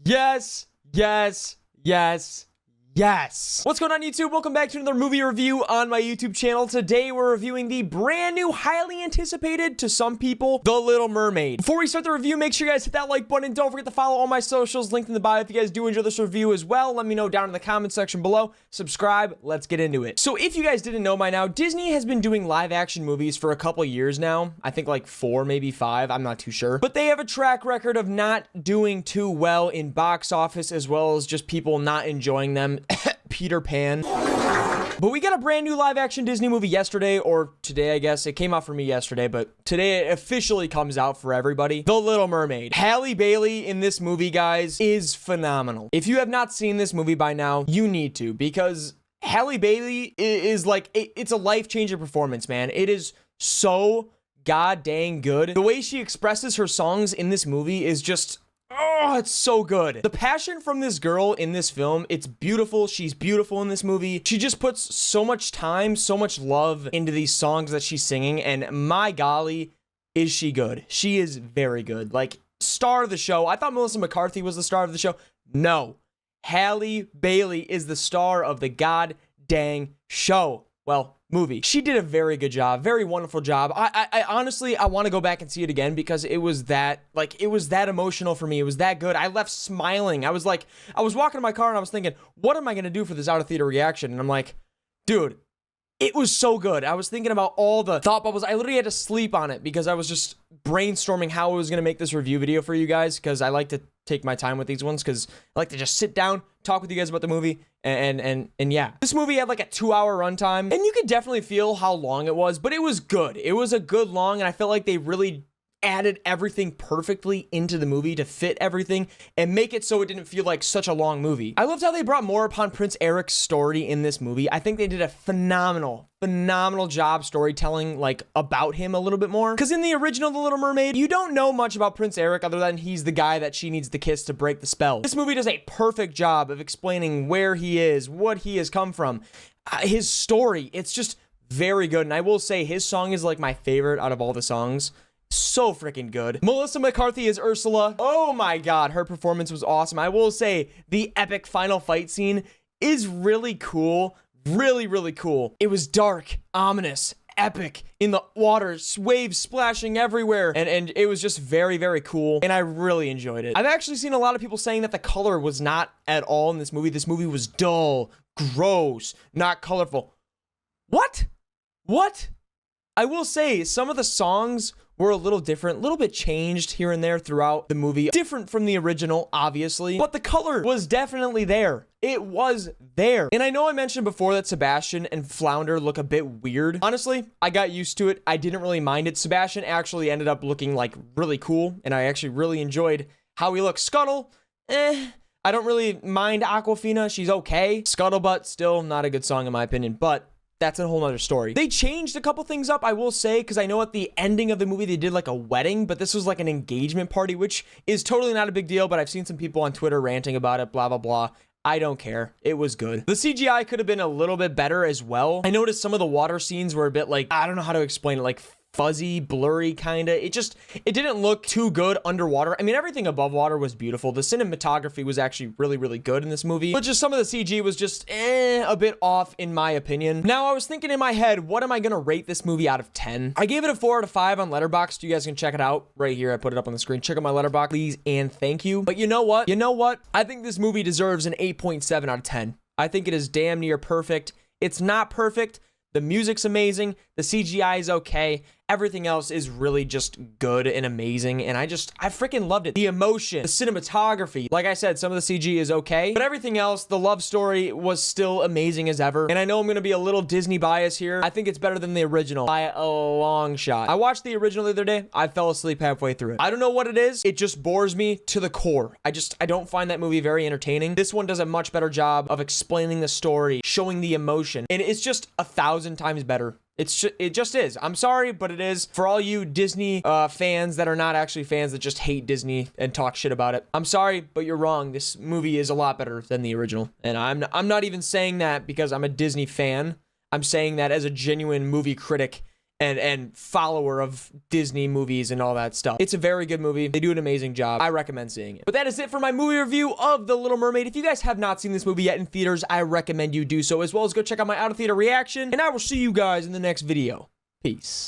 Yes, yes, yes, yes. What's going on, YouTube? Welcome back to another movie review on my YouTube channel. Today, we're reviewing the brand new, highly anticipated, to some people, The Little Mermaid. Before we start the review, make sure you guys hit that like button. Don't forget to follow all my socials linked in the bio. If you guys do enjoy this review as well, let me know down in the comment section below. Subscribe. Let's get into it. So if you guys didn't know by now, Disney has been doing live action movies for a couple years now. I think like 4, maybe 5. I'm not too sure. But they have a track record of not doing too well in box office, as well as just people not enjoying them. Peter Pan. But we got a brand new live action Disney movie yesterday, or today, I guess. It came out for me yesterday, but today it officially comes out for everybody. The Little Mermaid. Halle Bailey in this movie, guys, is phenomenal. If you have not seen this movie by now, you need to, because Halle Bailey is like, it's a life-changing performance, man. It is so god dang good. The way she expresses her songs in this movie is just... oh, it's so good. The passion from this girl in this film, it's beautiful. She's beautiful in this movie. She just puts so much time, so much love into these songs that she's singing, and my golly, is she good. She is very good. Like, star of the show. I thought Melissa McCarthy was the star of the show. No. Halle Bailey is the star of the god dang show. Well, movie. She did a very good job, very wonderful job. I honestly, I want to go back and see it again because it was that, like, it was that emotional for me. It was that good. I left smiling. I was walking in my car and I was thinking, what am I going to do for this out of theater reaction? And I'm like, dude, it was so good. I was thinking about all the thought bubbles. I literally had to sleep on it because I was just brainstorming how I was going to make this review video for you guys, because I like to take my time with these ones, because I like to just sit down, talk with you guys about the movie, and yeah. This movie had like a 2-hour runtime, and you could definitely feel how long it was, but it was good. It was a good long, and I felt like they really added everything perfectly into the movie to fit everything and make it so it didn't feel like such a long movie. I loved how they brought more upon Prince Eric's story in this movie. I think they did a phenomenal job storytelling, like, about him a little bit more. Because in the original The Little Mermaid, you don't know much about Prince Eric other than he's the guy that she needs to kiss to break the spell. This movie does a perfect job of explaining where he is, what he has come from, his story. It's just very good. And I will say his song is like my favorite out of all the songs. So freaking good. Melissa McCarthy is Ursula. Oh my god, her performance was awesome. I will say the epic final fight scene is really cool. Really cool. It was dark, ominous, epic, in the water, waves splashing everywhere, and it was just very cool, and I really enjoyed it. I've actually seen a lot of people saying that the color was not at all in this movie. This movie was dull, gross, not colorful. What? I will say some of the songs were a little different, a little bit changed here and there throughout the movie. Different from the original, obviously, but the color was definitely there. It was there. And I know I mentioned before that Sebastian and Flounder look a bit weird. Honestly, I got used to it. I didn't really mind it. Sebastian actually ended up looking like really cool, and I actually really enjoyed how he looked. Scuttle, I don't really mind Aquafina. She's okay. Scuttlebutt, still not a good song in my opinion, but that's a whole nother story. They changed a couple things up, I will say, because I know at the ending of the movie, they did like a wedding, but this was like an engagement party, which is totally not a big deal, but I've seen some people on Twitter ranting about it, blah, blah, blah. I don't care. It was good. The CGI could have been a little bit better as well. I noticed some of the water scenes were a bit like, I don't know how to explain it, like fuzzy, blurry, kind of. It didn't look too good underwater. I mean, everything above water was beautiful. The cinematography was actually really good in this movie, but just some of the CG was just a bit off in my opinion. Now, I was thinking in my head, what am I gonna rate this movie out of 10? I gave it a 4 out of 5 on Letterboxd. You guys can check it out right here. I put it up on the screen. Check out my Letterboxd, please, and thank you. But you know what? I think this movie deserves an 8.7 out of 10. I think it is damn near perfect. It's not perfect. The music's amazing. The CGI is okay. Everything else is really just good and amazing, and I freaking loved it. The emotion, the cinematography, like I said, some of the CG is okay, but everything else, the love story was still amazing as ever. And I know I'm gonna be a little Disney biased here. I think it's better than the original by a long shot. I watched the original the other day. I fell asleep halfway through it. I don't know what it is. It just bores me to the core. I don't find that movie very entertaining. This one does a much better job of explaining the story, showing the emotion, and it's just 1,000 times better. It just is. I'm sorry, but it is. For all you Disney fans that are not actually fans, that just hate Disney and talk shit about it, I'm sorry, but you're wrong. This movie is a lot better than the original. And I'm not even saying that because I'm a Disney fan. I'm saying that as a genuine movie critic and follower of Disney movies and all that stuff. It's a very good movie. They do an amazing job. I recommend seeing it. But that is it for my movie review of The Little Mermaid. If you guys have not seen this movie yet in theaters, I recommend you do so, as well as go check out my out of theater reaction, and I will see you guys in the next video. Peace.